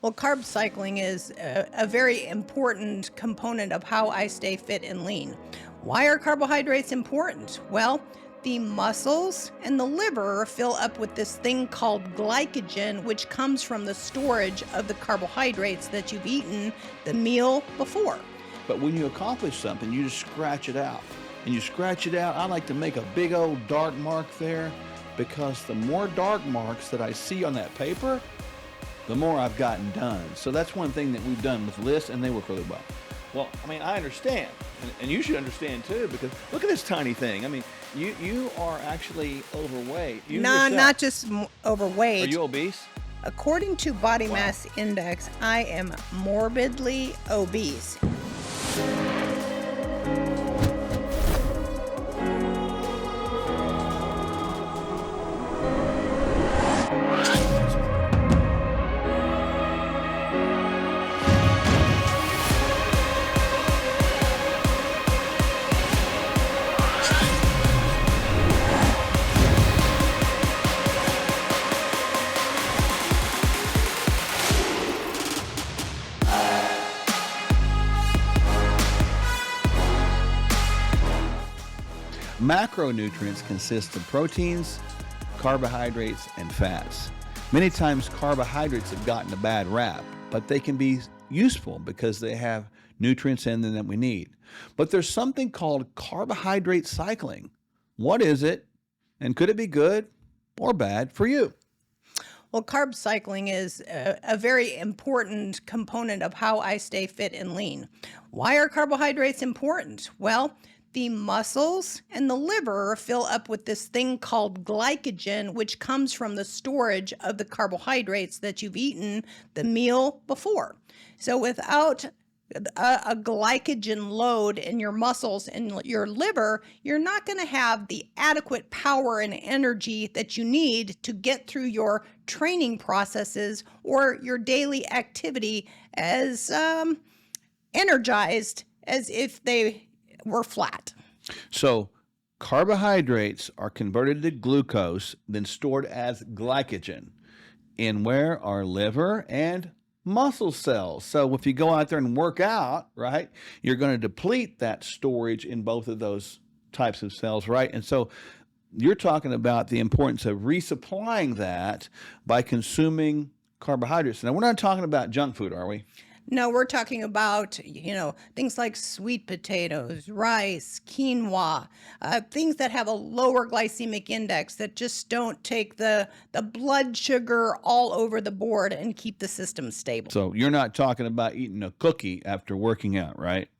Well, carb cycling is a very important component of how I stay fit and lean. Why are carbohydrates important? Well, the muscles and the liver fill up with this thing called glycogen, which comes from the storage of the carbohydrates that you've eaten the meal before. But when you accomplish something, you just scratch it out. And you scratch it out, I like to make a big old dark mark there, because the more dark marks that I see on that paper, the more I've gotten done. So that's one thing that we've done with lists, and they work really well. Well, I mean, I understand, and you should understand too, because look at this tiny thing. I mean, you are actually overweight. You No, yourself. not just Are overweight. you obese? According to Body Wow. Mass Index, I am morbidly obese. Macronutrients consist of proteins, carbohydrates, and fats. Many times carbohydrates have gotten a bad rap, but they can be useful because they have nutrients in them that we need. But there's something called carbohydrate cycling. What is it? And could it be good or bad for you? Well, carb cycling is a very important component of how I stay fit and lean. Why are carbohydrates important? Well, the muscles and the liver fill up with this thing called glycogen, which comes from the storage of the carbohydrates that you've eaten the meal before. So without a glycogen load in your muscles and your liver, you're not going to have the adequate power and energy that you need to get through your training processes or your daily activity as energized as if they were flat. So carbohydrates are converted to glucose, then stored as glycogen in where? Our liver and muscle cells. So if you go out there and work out, right, you're going to deplete that storage in both of those types of cells, right? And so you're talking about the importance of resupplying that by consuming carbohydrates. Now, we're not talking about junk food, are we? No, we're talking about, things like sweet potatoes, rice, quinoa, things that have a lower glycemic index that just don't take the blood sugar all over the board and keep the system stable. So you're not talking about eating a cookie after working out, right?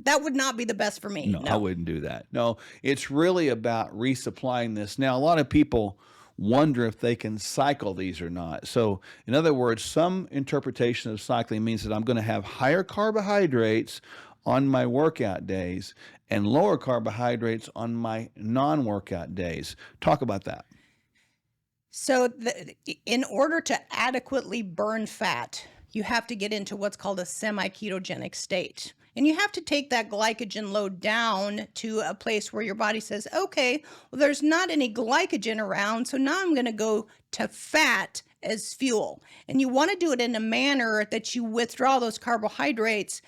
That would not be the best for me. No, I wouldn't do that. No, it's really about resupplying this. Now, a lot of people wonder if they can cycle these or not. So, in other words, some interpretation of cycling means that I'm going to have higher carbohydrates on my workout days and lower carbohydrates on my non-workout days. Talk about that. So in order to adequately burn fat, you have to get into what's called a semi-ketogenic state. And you have to take that glycogen load down to a place where your body says, okay, well, there's not any glycogen around, so now I'm going to go to fat as fuel. And you want to do it in a manner that you withdraw those carbohydrates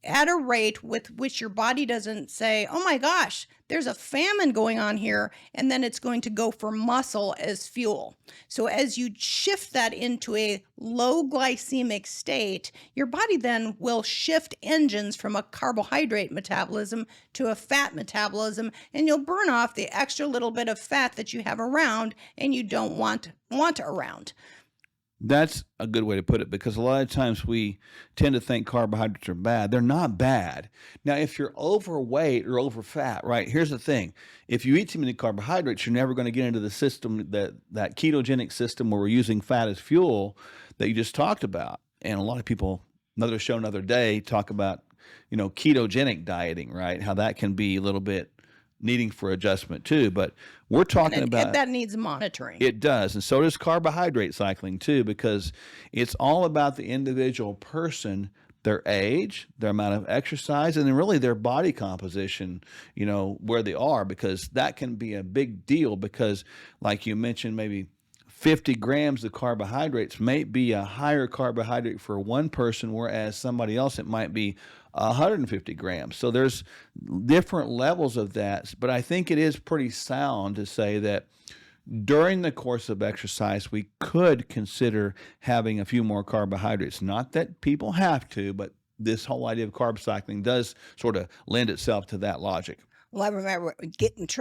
at a rate with which your body doesn't say, oh my gosh, there's a famine going on here, and then it's going to go for muscle as fuel. So as you shift that into a low glycemic state, your body then will shift engines from a carbohydrate metabolism to a fat metabolism, and you'll burn off the extra little bit of fat that you have around and you don't want around. That's a good way to put it, because a lot of times we tend to think carbohydrates are bad. They're not bad. Now, if you're overweight or over fat, right, here's the thing. If you eat too many carbohydrates, you're never going to get into the system, that ketogenic system where we're using fat as fuel that you just talked about. And a lot of people, another show, another day, talk about, ketogenic dieting, right, how that can be a little bit needing for adjustment too, but we're talking about that needs monitoring. It does, and so does carbohydrate cycling too, because it's all about the individual person, their age, their amount of exercise, and then really their body composition, where they are, because that can be a big deal. Because like you mentioned, maybe 50 grams of carbohydrates may be a higher carbohydrate for one person, whereas somebody else it might be 150 grams. So there's different levels of that. But I think it is pretty sound to say that during the course of exercise, we could consider having a few more carbohydrates. Not that people have to, but this whole idea of carb cycling does sort of lend itself to that logic. Well, I remember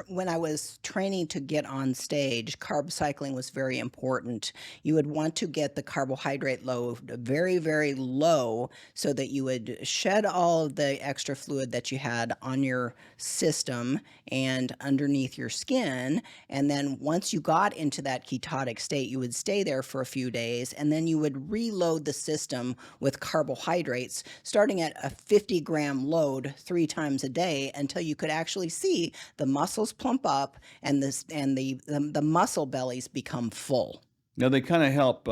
when I was training to get on stage, carb cycling was very important. You would want to get the carbohydrate load very, very low so that you would shed all of the extra fluid that you had on your system and underneath your skin. And then once you got into that ketotic state, you would stay there for a few days, and then you would reload the system with carbohydrates, starting at a 50-gram load 3 times a day until you could actually see the muscles plump up and the muscle bellies become full. Now, they kind of help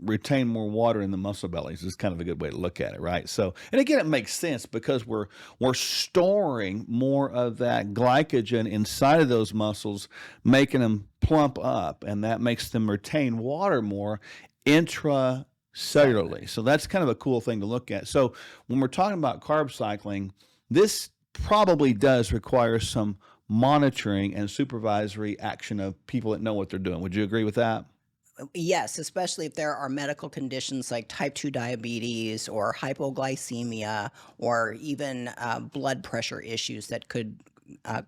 retain more water in the muscle bellies is kind of a good way to look at it, right? So, and again, it makes sense because we're storing more of that glycogen inside of those muscles, making them plump up, and that makes them retain water more intracellularly. So that's kind of a cool thing to look at. So when we're talking about carb cycling, this probably does require some monitoring and supervisory action of people that know what they're doing. Would you agree with that? Yes, especially if there are medical conditions like type 2 diabetes or hypoglycemia or even blood pressure issues that could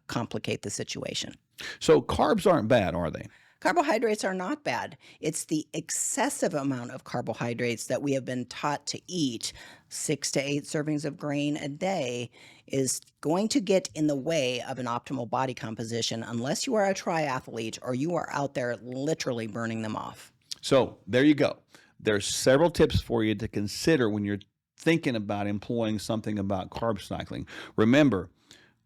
complicate the situation. So carbs aren't bad, are they? Carbohydrates are not bad. It's the excessive amount of carbohydrates that we have been taught to eat, 6 to 8 servings of grain a day, is going to get in the way of an optimal body composition unless you are a triathlete or you are out there literally burning them off. So there you go. There's several tips for you to consider when you're thinking about employing something about carb cycling. Remember,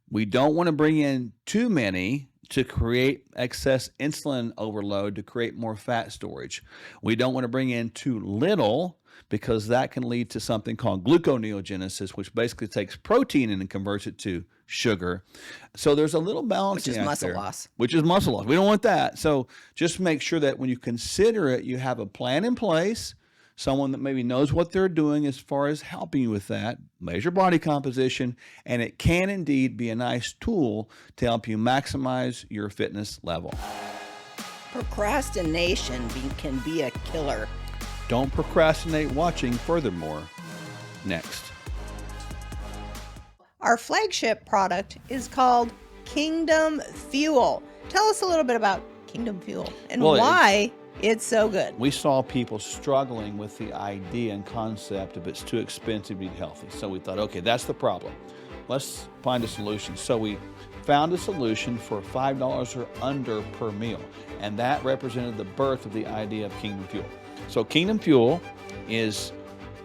we don't want to bring in too many to create excess insulin overload to create more fat storage. We don't want to bring in too little because that can lead to something called gluconeogenesis, which basically takes protein and converts it to sugar. So there's a little balance, which is muscle loss. Which is muscle loss. We don't want that. So just make sure that when you consider it, you have a plan in place, someone that maybe knows what they're doing as far as helping you with that, measure body composition, and it can indeed be a nice tool to help you maximize your fitness level. Procrastination can be a killer. Don't procrastinate watching Furthermore next. Our flagship product is called Kingdom Fuel. Tell us a little bit about Kingdom Fuel and why it's so good. We saw people struggling with the idea and concept of it's too expensive to eat healthy. So we thought, okay, that's the problem. Let's find a solution. So we found a solution for $5 or under per meal. And that represented the birth of the idea of Kingdom Fuel. So Kingdom Fuel is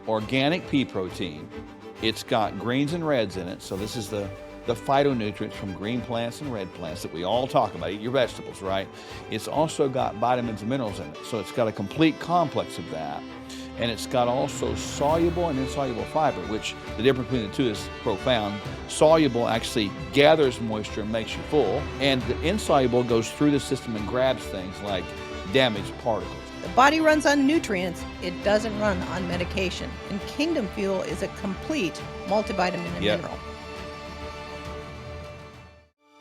organic pea protein. It's got greens and reds in it. So this is the phytonutrients from green plants and red plants that we all talk about. Eat your vegetables, right? It's also got vitamins and minerals in it. So it's got a complete complex of that. And it's got also soluble and insoluble fiber, which the difference between the two is profound. Soluble actually gathers moisture and makes you full. And the insoluble goes through the system and grabs things like damaged particles. The body runs on nutrients. It doesn't run on medication. And Kingdom Fuel is a complete multivitamin and mineral.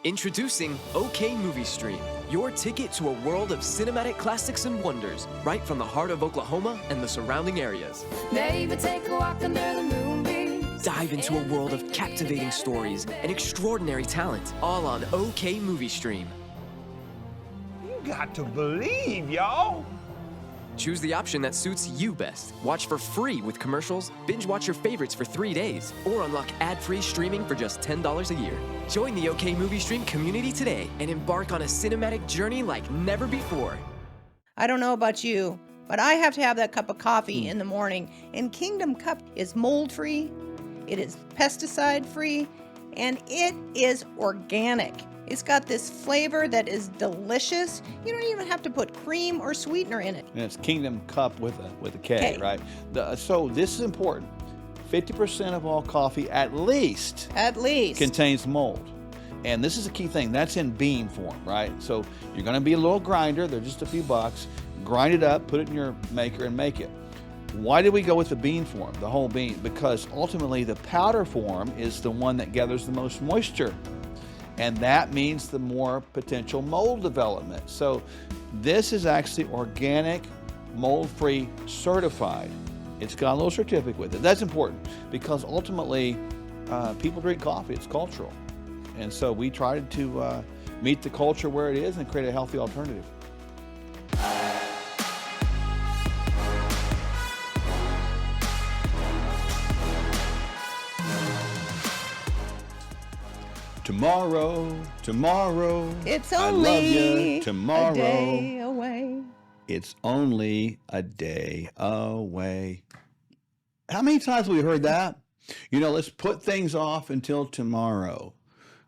Introducing OK Movie Stream, your ticket to a world of cinematic classics and wonders, right from the heart of Oklahoma and the surrounding areas. Baby, take a walk under the moonbeams. Dive into a world of captivating stories and extraordinary talent, all on OK Movie Stream. You got to believe, y'all. Choose the option that suits you best. Watch for free with commercials, binge watch your favorites for 3 days, or unlock ad-free streaming for just $10 a year. Join the OK Movie Stream community today and embark on a cinematic journey like never before. I don't know about you, but I have to have that cup of coffee in the morning. And Kingdom Cup is mold-free, it is pesticide-free, and it is organic. It's got this flavor that is delicious. You don't even have to put cream or sweetener in it. And it's Kingdom Cup with a K, right? So this is important. 50% of all coffee at least contains mold. And this is a key thing. That's in bean form, right? So you're going to be a little grinder. They're just a few bucks. grind it up, put it in your maker, and make it. Why did we go with the bean form, the whole bean? Because ultimately the powder form is the one that gathers the most moisture. And that means the more potential mold development. So this is actually organic, mold-free, certified. It's got a little certificate with it. That's important because ultimately people drink coffee. It's cultural. And so we tried to meet the culture where it is and create a healthy alternative. Tomorrow, It's I love you. only Tomorrow, a day away. it's only a day away. How many times have we heard that? You know, let's put things off until tomorrow,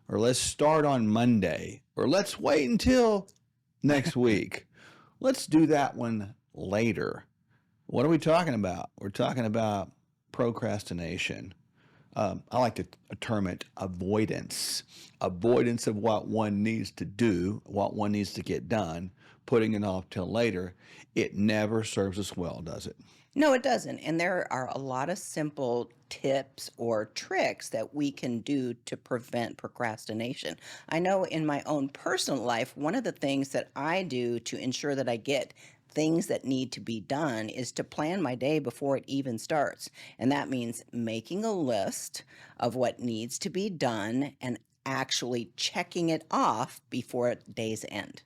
or let's start on Monday, or let's wait until next week. Let's do that one later. What are we talking about? We're talking about procrastination. I like to term it avoidance. Avoidance of what one needs to do, what one needs to get done, putting it off till later. It never serves us well, does it? No, it doesn't. And there are a lot of simple tips or tricks that we can do to prevent procrastination. I know in my own personal life, one of the things that I do to ensure that I get things that need to be done is to plan my day before it even starts. And that means making a list of what needs to be done and actually checking it off before day's end.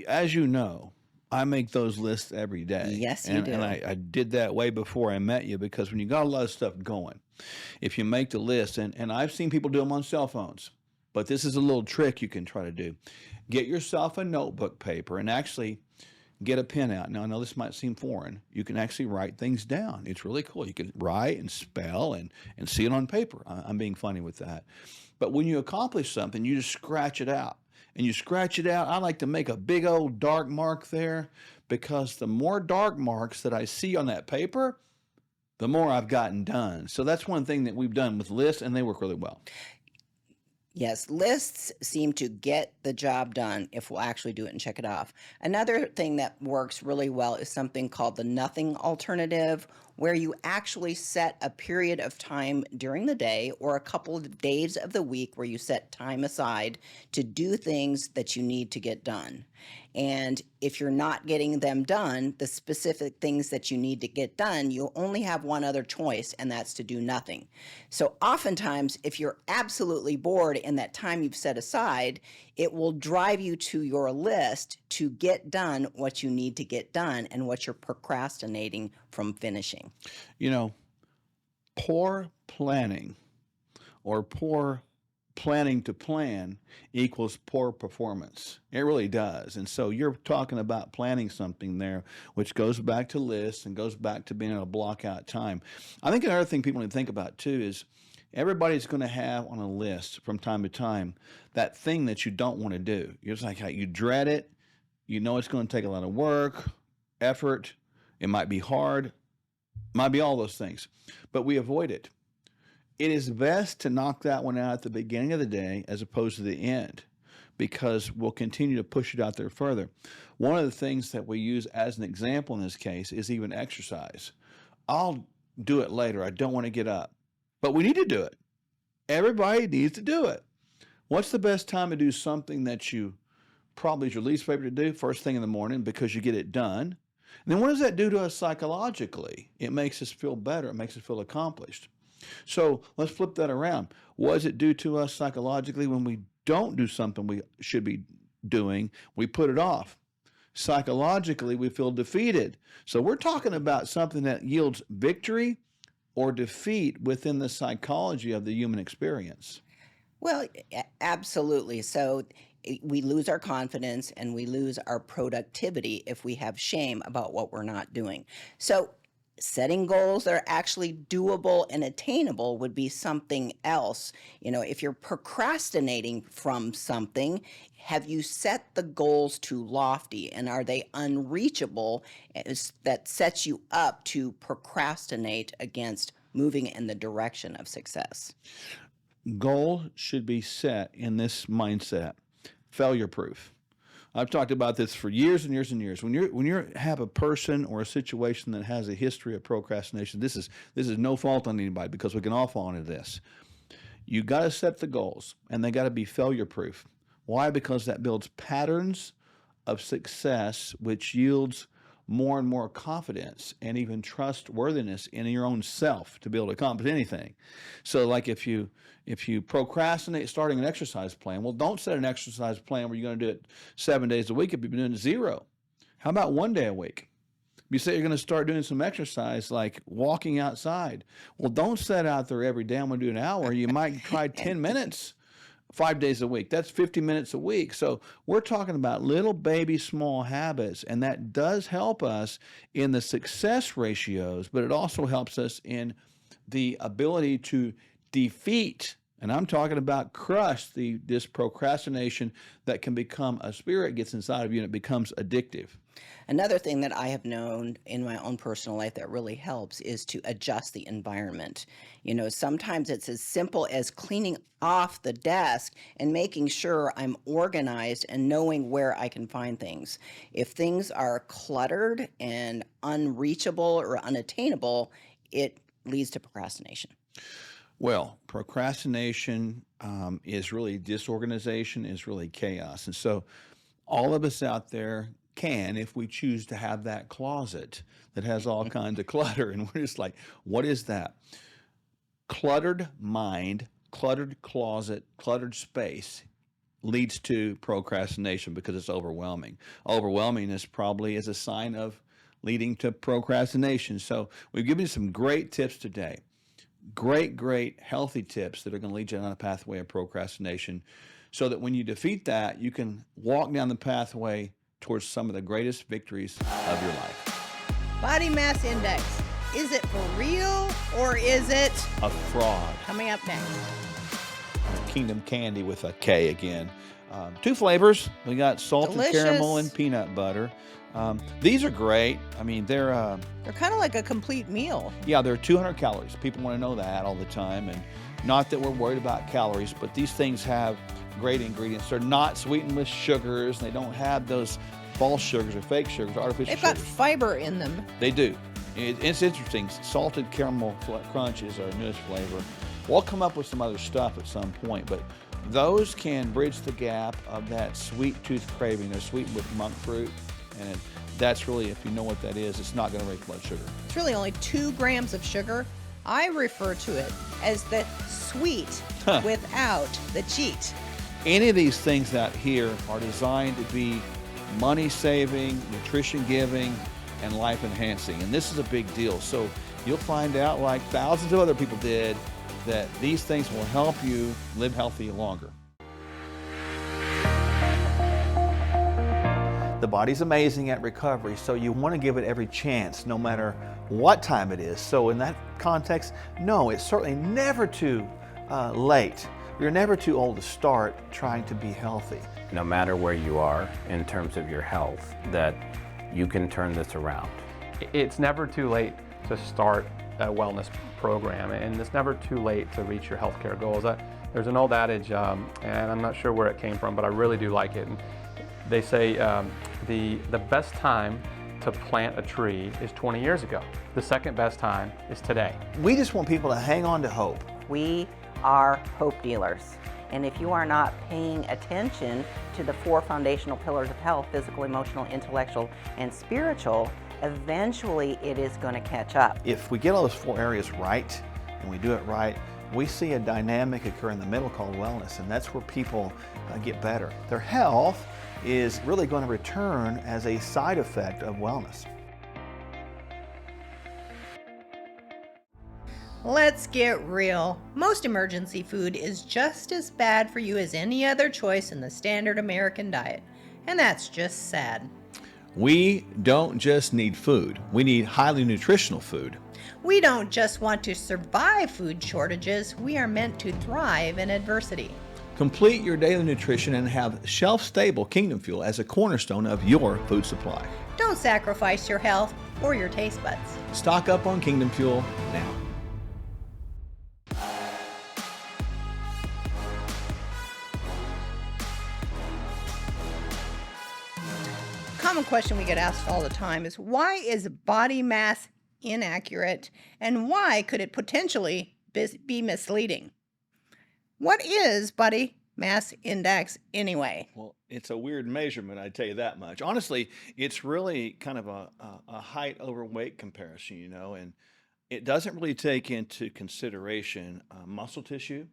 As you know, I make those lists every day. Yes, you and, do. And I did that way before I met you because when you got a lot of stuff going, if you make the list, and I've seen people do them on cell phones, but this is a little trick you can try to do. Get yourself a notebook paper and actually get a pen out. Now, I know this might seem foreign. You can actually write things down. It's really cool. You can write and spell and see it on paper. I'm being funny with that. But when you accomplish something, you just scratch it out. And you scratch it out. I like to make a big old dark mark there because the more dark marks that I see on that paper, the more I've gotten done. So that's one thing that we've done with lists, and they work really well. Yes, lists seem to get the job done if we'll actually do it and check it off. Another thing that works really well is something called the nothing alternative, where you actually set a period of time during the day or a couple of days of the week where you set time aside to do things that you need to get done. And if you're not getting them done, the specific things that you need to get done, you only have one other choice, and that's to do nothing. So oftentimes, if you're absolutely bored in that time you've set aside, it will drive you to your list to get done what you need to get done and what you're procrastinating from finishing. You know, poor planning or poor planning to plan equals poor performance. It really does. And so you're talking about planning something there, which goes back to lists and goes back to being able to block out time. I think another thing people need to think about too is everybody's going to have on a list from time to time that thing that you don't want to do. You're just like, you dread it. You know it's going to take a lot of work, effort. It might be hard. Might be all those things. But we avoid it. It is best to knock that one out at the beginning of the day as opposed to the end because we'll continue to push it out there further. One of the things that we use as an example in this case is even exercise. I'll do it later. I don't want to get up. But we need to do it. Everybody needs to do it. What's the best time to do something that you probably is your least favorite to do? First thing in the morning because you get it done. And then what does that do to us psychologically? It makes us feel better. It makes us feel accomplished. So let's flip that around. What does it do to us psychologically when we don't do something we should be doing? We put it off. Psychologically, we feel defeated. So we're talking about something that yields victory or defeat within the psychology of the human experience. Well, absolutely. So we lose our confidence and we lose our productivity if we have shame about what we're not doing. So setting goals that are actually doable and attainable would be something else. You know, if you're procrastinating from something, have you set the goals too lofty and are they unreachable? That sets you up to procrastinate against moving in the direction of success. Goal should be set in this mindset, failure proof. I've talked about this for years and years and years. When you have a person or a situation that has a history of procrastination, this is no fault on anybody because we can all fall into this. You got to set the goals, and they got to be failure proof. Why? Because that builds patterns of success, which yields more and more confidence and even trustworthiness in your own self to be able to accomplish anything. So like if you procrastinate starting an exercise plan, well, don't set an exercise plan where you're going to do it 7 days a week if you've been doing 0. How about 1 day a week? You say you're going to start doing some exercise like walking outside. Well, don't set out there every day, I'm going to do an hour. You might try 10 minutes. 5 days a week. That's 50 minutes a week. So we're talking about little baby small habits, and that does help us in the success ratios, but it also helps us in the ability to defeat, and I'm talking about crush this procrastination that can become a spirit gets inside of you and it becomes addictive. Another thing that I have known in my own personal life that really helps is to adjust the environment. You know, sometimes it's as simple as cleaning off the desk and making sure I'm organized and knowing where I can find things. If things are cluttered and unreachable or unattainable, it leads to procrastination. Well, procrastination is really disorganization, is really chaos. And so all of us out there can, if we choose to have that closet that has all kinds of clutter, and we're just like, what is that? Cluttered mind, cluttered closet, cluttered space leads to procrastination because it's overwhelming. Overwhelmingness probably is a sign of leading to procrastination. So we've given you some great tips today. Great, healthy tips that are going to lead you down a pathway of procrastination so that when you defeat that, you can walk down the pathway towards some of the greatest victories of your life. Body mass index. Is it for real or is it A fraud. coming up next? Kingdom Candy with a K again. 2 flavors. We got salted Delicious. caramel and peanut butter. These are great. I mean, they're kind of like a complete meal. they're 200 calories. People want to know that all the time, and not that we're worried about calories, but these things have great ingredients. They're not sweetened with sugars. They don't have those false sugars or fake sugars, artificial They've got sugars. fiber in them. They do. It's interesting. Salted caramel crunch is our newest flavor. We'll come up with some other stuff at some point, but those can bridge the gap of that sweet tooth craving. They're sweetened with monk fruit, and that's really, if you know what that is, it's not going to raise blood sugar. It's really only 2 grams of sugar. I refer to it as the sweet without the cheat. Any of these things out here are designed to be money-saving, nutrition-giving, and life-enhancing. And this is a big deal. So you'll find out, like thousands of other people did, that these things will help you live healthy longer. The body's amazing at recovery, so you want to give it every chance, no matter what time it is. So in that context, no, it's certainly never too late. You're never too old to start trying to be healthy. No matter where you are in terms of your health, that you can turn this around. It's never too late to start a wellness program, and it's never too late to reach your healthcare goals. There's an old adage, and I'm not sure where it came from, but I really do like it. And they say the best time to plant a tree is 20 years ago. The second best time is today. We just want people to hang on to hope. We are hope dealers. And if you are not paying attention to the 4 foundational pillars of health, physical, emotional, intellectual, and spiritual, eventually it is going to catch up. If we get all those 4 areas right, and we do it right, we see a dynamic occur in the middle called wellness, and that's where people get better. Their health is really going to return as a side effect of wellness. Let's get real. Most emergency food is just as bad for you as any other choice in the standard American diet. And that's just sad. We don't just need food. We need highly nutritional food. We don't just want to survive food shortages, we are meant to thrive in adversity. Complete your daily nutrition and have shelf-stable Kingdom Fuel as a cornerstone of your food supply. Don't sacrifice your health or your taste buds. Stock up on Kingdom Fuel now. question we get asked all the time is, why is body mass inaccurate, and why could it potentially be misleading? What is body mass index anyway? Well, it's a weird measurement, I tell you that much. Honestly, it's really kind of a height over weight comparison, and it doesn't really take into consideration muscle tissue.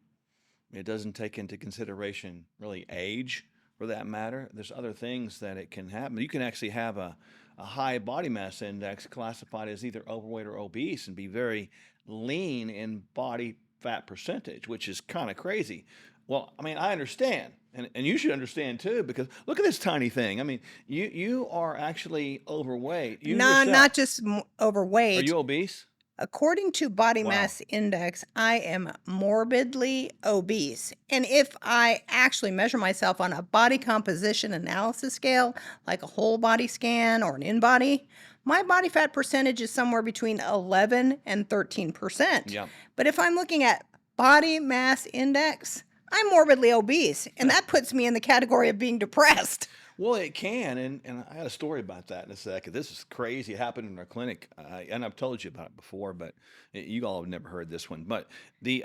It doesn't take into consideration really age, for that matter. There's other things that it can happen. You can actually have a high body mass index classified as either overweight or obese and be very lean in body fat percentage, which is kind of crazy. Well, I mean, I understand, and you should understand too, because look at this tiny thing. I mean, you are actually overweight. You No, yourself, not just are overweight. you obese? According to Body Wow. Mass Index, I am morbidly obese. And if I actually measure myself on a body composition analysis scale, like a whole body scan or an in-body, my body fat percentage is somewhere between 11 and 13%. Yeah. But if I'm looking at Body Mass Index, I'm morbidly obese, and that puts me in the category of being depressed. Well, it can, and I had a story about that in a second. This is crazy. It happened in our clinic, and I've told you about it before, but you all have never heard this one. But the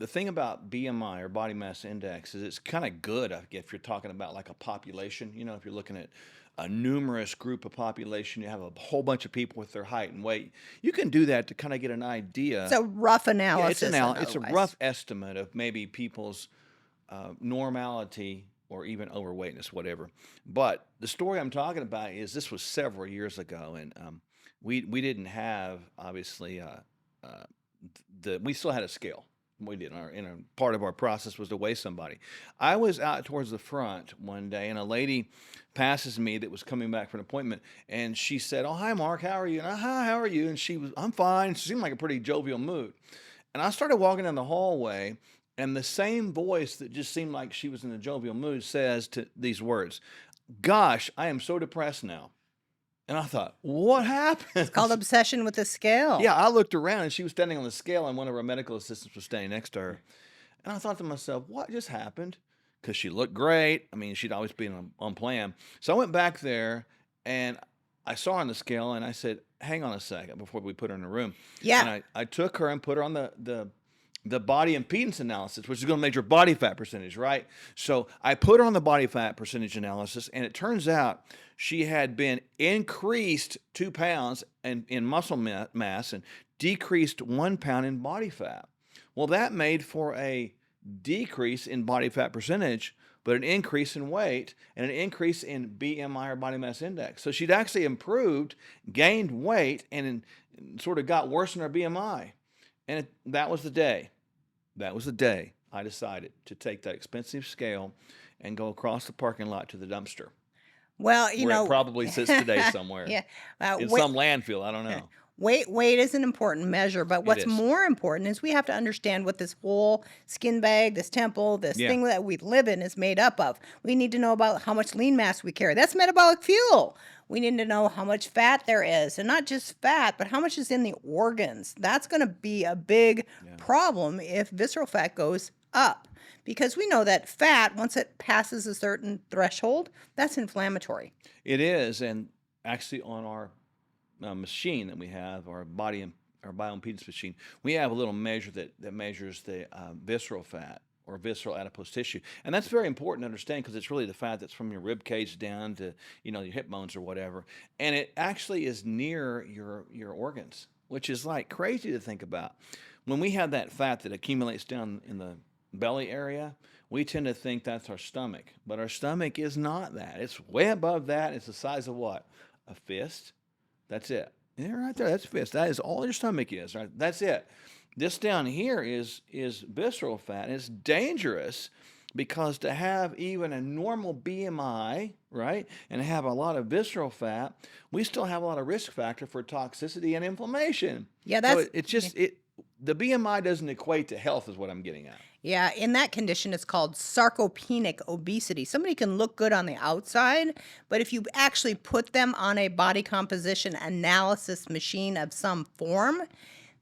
thing about BMI or body mass index is it's kind of good if you're talking about like a population. If you're looking at a numerous group of population, you have a whole bunch of people with their height and weight. You can do that to kind of get an idea. It's a rough Yeah, analysis. it's a rough estimate of maybe people's normality or even overweightness, whatever. But the story I'm talking about is this was several years ago, and we didn't have obviously we still had a scale. We did. Part of our process was to weigh somebody. I was out towards the front one day, and a lady passes me that was coming back for an appointment, and she said, "Oh, hi, Mark. How are you?" And "Hi, how are you?" And "I'm fine." She seemed like a pretty jovial mood. And I started walking down the hallway, and the same voice that just seemed like she was in a jovial mood says to these words, "Gosh, I am so depressed now." And I thought, what happened? It's called obsession with the scale. Yeah, I looked around and she was standing on the scale and one of our medical assistants was standing next to her. And I thought to myself, what just happened? Because she looked great. I mean, she'd always been on plan. So I went back there and I saw her on the scale and I said, hang on a second before we put her in the room. Yeah. And I took her and put her on the body impedance analysis, which is going to measure body fat percentage, right? So I put her on the body fat percentage analysis, and it turns out she had been increased 2 pounds in muscle mass and decreased 1 pound in body fat. Well, that made for a decrease in body fat percentage, but an increase in weight and an increase in BMI or body mass index. So she'd actually improved, gained weight, and sort of got worse in her BMI. And that was the day. That was the day I decided to take that expensive scale and go across the parking lot to the dumpster. Well, where it probably sits today somewhere. Yeah. In some landfill. I don't know. Weight is an important measure, but what's is. more important is we have to understand what this whole skin bag, this temple, this Yeah. thing that we live in is made up of. We need to know about how much lean mass we carry. That's metabolic fuel. We need to know how much fat there is, and not just fat, but how much is in the organs. That's going to be a big problem if visceral fat goes up, because we know that fat, once it passes a certain threshold, that's inflammatory. It is, and actually on our machine that we have, our bioimpedance machine, we have a little measure that measures the visceral fat or visceral adipose tissue, and that's very important to understand because it's really the fat that's from your rib cage down to your hip bones or whatever, and it actually is near your organs, which is like crazy to think about. When we have that fat that accumulates down in the belly area, we tend to think that's our stomach, but our stomach is not that. It's way above that. It's the size of what? A fist. That's it. Yeah, right there. That's fist. That is all your stomach is. Right. That's it. This down here is visceral fat. And it's dangerous because to have even a normal BMI, right, and have a lot of visceral fat, we still have a lot of risk factor for toxicity and inflammation. Yeah, that's so it's just the BMI doesn't equate to health, is what I'm getting at. Yeah, in that condition, it's called sarcopenic obesity. Somebody can look good on the outside, but if you actually put them on a body composition analysis machine of some form,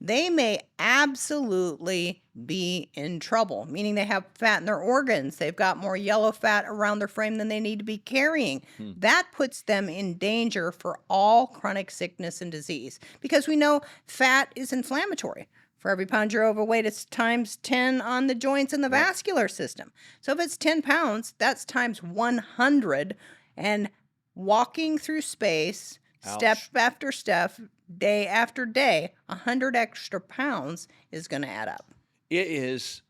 they may absolutely be in trouble, meaning they have fat in their organs. They've got more yellow fat around their frame than they need to be carrying. That puts them in danger for all chronic sickness and disease, because we know fat is inflammatory. For every pound you're overweight, it's times 10 on the joints and the vascular system. So if it's 10 pounds, that's times 100. And walking through space, step after step, day after day, 100 extra pounds is going to add up. It is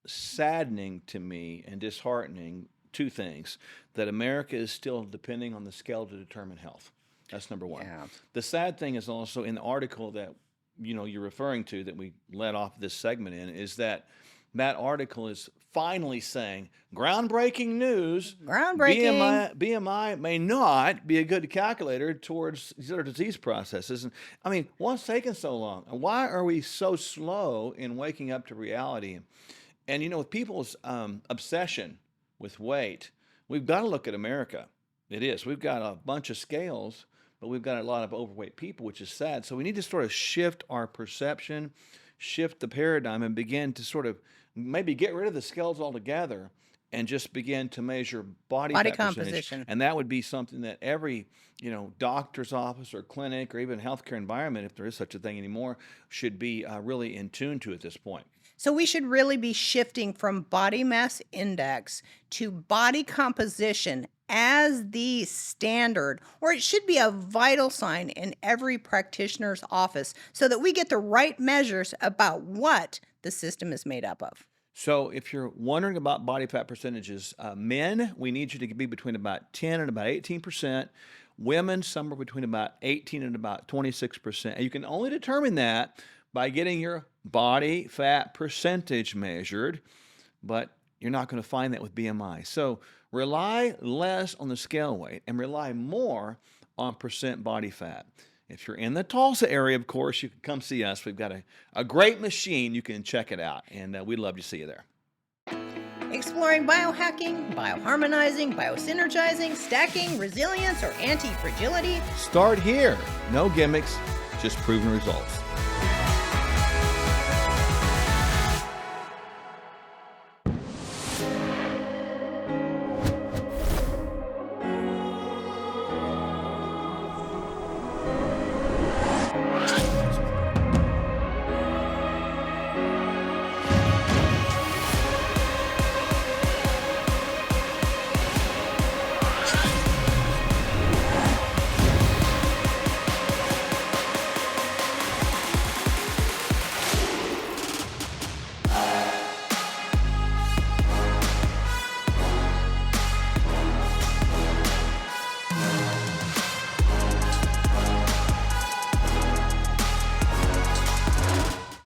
saddening to me and disheartening, two things, that America is still depending on the scale to determine health. That's number one. Yeah. The sad thing is also in the article that you're referring to that we led off this segment in, is that article is finally saying groundbreaking news. Groundbreaking. BMI may not be a good calculator towards these other disease processes. And I mean, what's taking so long? And why are we so slow in waking up to reality? And with people's obsession with weight, we've got to look at America. It is. We've got a bunch of scales, but we've got a lot of overweight people, which is sad. So we need to sort of shift our perception, shift the paradigm, and begin to sort of maybe get rid of the scales altogether and just begin to measure body fat composition. percentage. And that would be something that every doctor's office or clinic or even healthcare environment, if there is such a thing anymore, should be really in tune to at this point. So we should really be shifting from body mass index to body composition as the standard, or it should be a vital sign in every practitioner's office so that we get the right measures about what the system is made up of. So if you're wondering about body fat percentages, men, we need you to be between about 10 and about 18%. Women, somewhere between about 18 and about 26%. And you can only determine that by getting your body fat percentage measured, but you're not going to find that with BMI. So rely less on the scale weight and rely more on percent body fat. If you're in the Tulsa area, of course, you can come see us. We've got a great machine. You can check it out, and we'd love to see you there. Exploring biohacking, bioharmonizing, biosynergizing, stacking, resilience, or anti-fragility. Start here. No gimmicks, just proven results.